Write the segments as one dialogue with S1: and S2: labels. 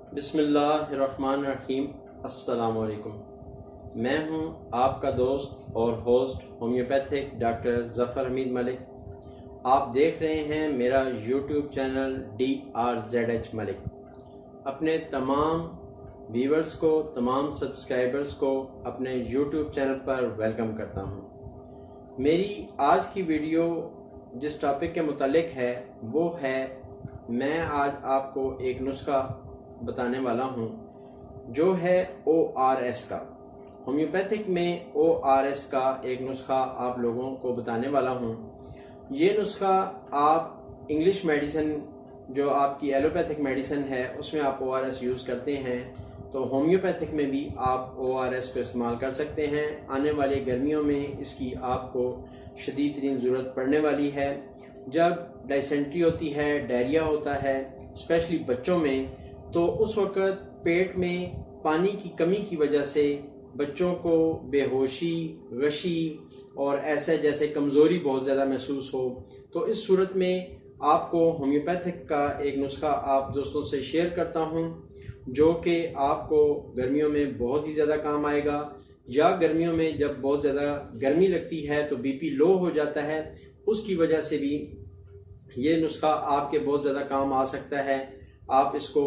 S1: बिस्मिल्लाहिर्रहमानिर्रहीम। अस्सलामुअलैकुम। मैं हूं आपका दोस्त और host homeopathic doctor Zafar Hamid Malik. आप देख रहे हैं मेरा यूट्यूब चैनल Drzhmalik। अपने तमाम व्यूवर्स को, तमाम सब्सक्राइबर्स को अपने यूट्यूब चैनल पर वेलकम करता हूं। मेरी आज की वीडियो जिस टॉपिक के मुतालिक है वो है, मैं आज आपको एक नुस्खा बताने वाला हूं जो है O.R.S का। होम्योपैथिक में O.R.S का एक नुस्खा आप लोगों को बताने वाला हूं। ये नुस्खा आप इंग्लिश मेडिसिन, जो आपकी एलोपैथिक मेडिसिन है, उसमें आप O.R.S यूज़ करते हैं, तो होम्योपैथिक में भी आप O.R.S को इस्तेमाल कर सकते हैं। आने वाले गर्मियों में इसकी आपको शदीद तरीन ज़रूरत पड़ने वाली है। जब डायसेंट्री होती है, डायरिया होता है, स्पेशली बच्चों में, तो उस वक़्त पेट में पानी की कमी की वजह से बच्चों को बेहोशी, गशी और ऐसे जैसे कमज़ोरी बहुत ज़्यादा महसूस हो, तो इस सूरत में आपको होम्योपैथिक का एक नुस्खा आप दोस्तों से शेयर करता हूं, जो कि आपको गर्मियों में बहुत ही ज़्यादा काम आएगा। या गर्मियों में जब बहुत ज़्यादा गर्मी लगती है तो बीपी लो हो जाता है, उसकी वजह से भी ये नुस्खा आपके बहुत ज़्यादा काम आ सकता है। आप इसको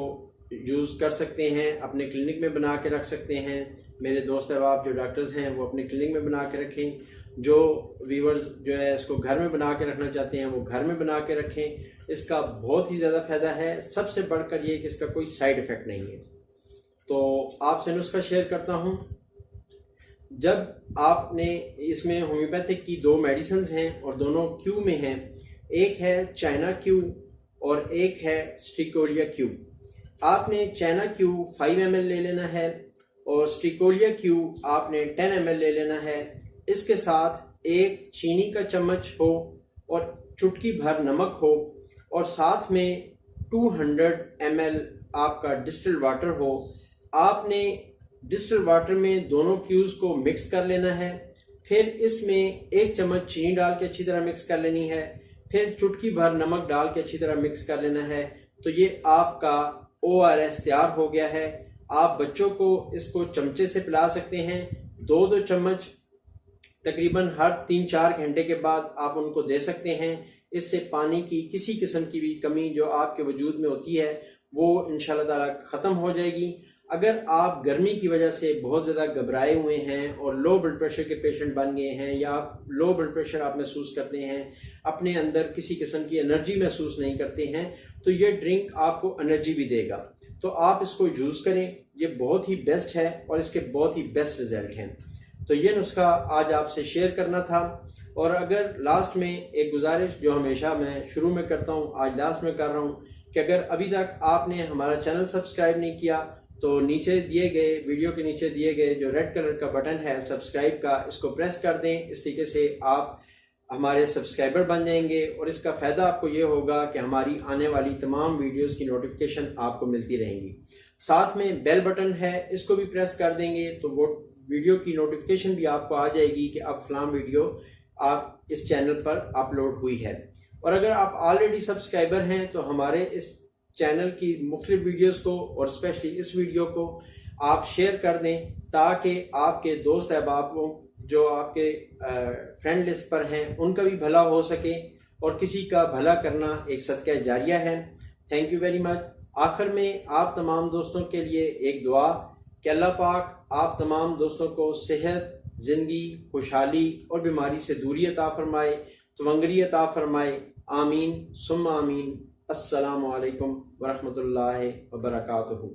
S1: यूज़ कर सकते हैं, अपने क्लिनिक में बना के रख सकते हैं। मेरे दोस्त अहबाब जो डॉक्टर्स हैं वो अपने क्लिनिक में बना के रखें। जो व्यूवर्स जो है इसको घर में बना के रखना चाहते हैं वो घर में बना के रखें। इसका बहुत ही ज़्यादा फ़ायदा है। सबसे बढ़कर ये कि इसका कोई साइड इफ़ेक्ट नहीं है। तो आपसे नुस्खा शेयर करता हूँ। जब आपने इसमें होम्योपैथिक की दो मेडिसिन हैं और दोनों क्यू में हैं, एक है चाइना क्यू और एक है स्ट्रिकोलिया क्यू। आपने चाइना क्यू 5 ml ले लेना है और स्ट्रिकोलिया क्यू आपने 10 ml ले लेना है। इसके साथ एक चीनी का चम्मच हो और चुटकी भर नमक हो और साथ में 200 ml आपका डिस्टिल्ड वाटर हो। आपने डिस्टिल्ड वाटर में दोनों क्यूज को मिक्स कर लेना है। फिर इसमें एक चम्मच चीनी डाल के अच्छी तरह मिक्स कर लेनी है। फिर चुटकी भर नमक डाल के अच्छी तरह मिक्स कर लेना है। तो ये आपका O.R.S तैयार हो गया है। आप बच्चों को इसको चमचे से पिला सकते हैं। 2-2 चम्मच तकरीबन हर 3-4 घंटे के बाद आप उनको दे सकते हैं। इससे पानी की किसी किस्म की भी कमी जो आपके वजूद में होती है वो इंशाल्लाह ताला ख़त्म हो जाएगी। अगर आप गर्मी की वजह से बहुत ज़्यादा घबराए हुए हैं और लो ब्लड प्रेशर के पेशेंट बन गए हैं, या आप लो ब्लड प्रेशर आप महसूस करते हैं, अपने अंदर किसी किस्म की एनर्जी महसूस नहीं करते हैं, तो ये ड्रिंक आपको एनर्जी भी देगा। तो आप इसको यूज़ करें। ये बहुत ही बेस्ट है और इसके बहुत ही बेस्ट रिजल्ट हैं। तो ये नुस्खा आज आपसे शेयर करना था। और अगर लास्ट में एक गुजारिश जो हमेशा मैं शुरू में करता हूँ, आज लास्ट में कर रहा हूँ, कि अगर अभी तक आपने हमारा चैनल सब्सक्राइब नहीं किया तो नीचे दिए गए, वीडियो के नीचे दिए गए जो रेड कलर का बटन है सब्सक्राइब का, इसको प्रेस कर दें। इस तरीके से आप हमारे सब्सक्राइबर बन जाएंगे और इसका फ़ायदा आपको ये होगा कि हमारी आने वाली तमाम वीडियोस की नोटिफिकेशन आपको मिलती रहेंगी। साथ में बेल बटन है, इसको भी प्रेस कर देंगे तो वो वीडियो की नोटिफिकेशन भी आपको आ जाएगी कि अब फलां वीडियो आप इस चैनल पर अपलोड हुई है। और अगर आप ऑलरेडी सब्सक्राइबर हैं तो हमारे इस चैनल की मुख्तलिफ वीडियोस को और स्पेशली इस वीडियो को आप शेयर कर दें, ताकि आपके दोस्त अहबाबों जो आपके फ्रेंड लिस्ट पर हैं उनका भी भला हो सके, और किसी का भला करना एक सदका जारिया है। Thank you very much. आखिर में आप तमाम दोस्तों के लिए एक दुआ कि अल्लाह पाक आप तमाम दोस्तों को सेहत, ज़िंदगी, खुशहाली और बीमारी से दूरी अता फरमाए, तवंगरी अता फरमाए। आमीन सुम्मा आमीन। अस्सलामु अलैकुम वरहमतुल्लाहि वबरकातुहू।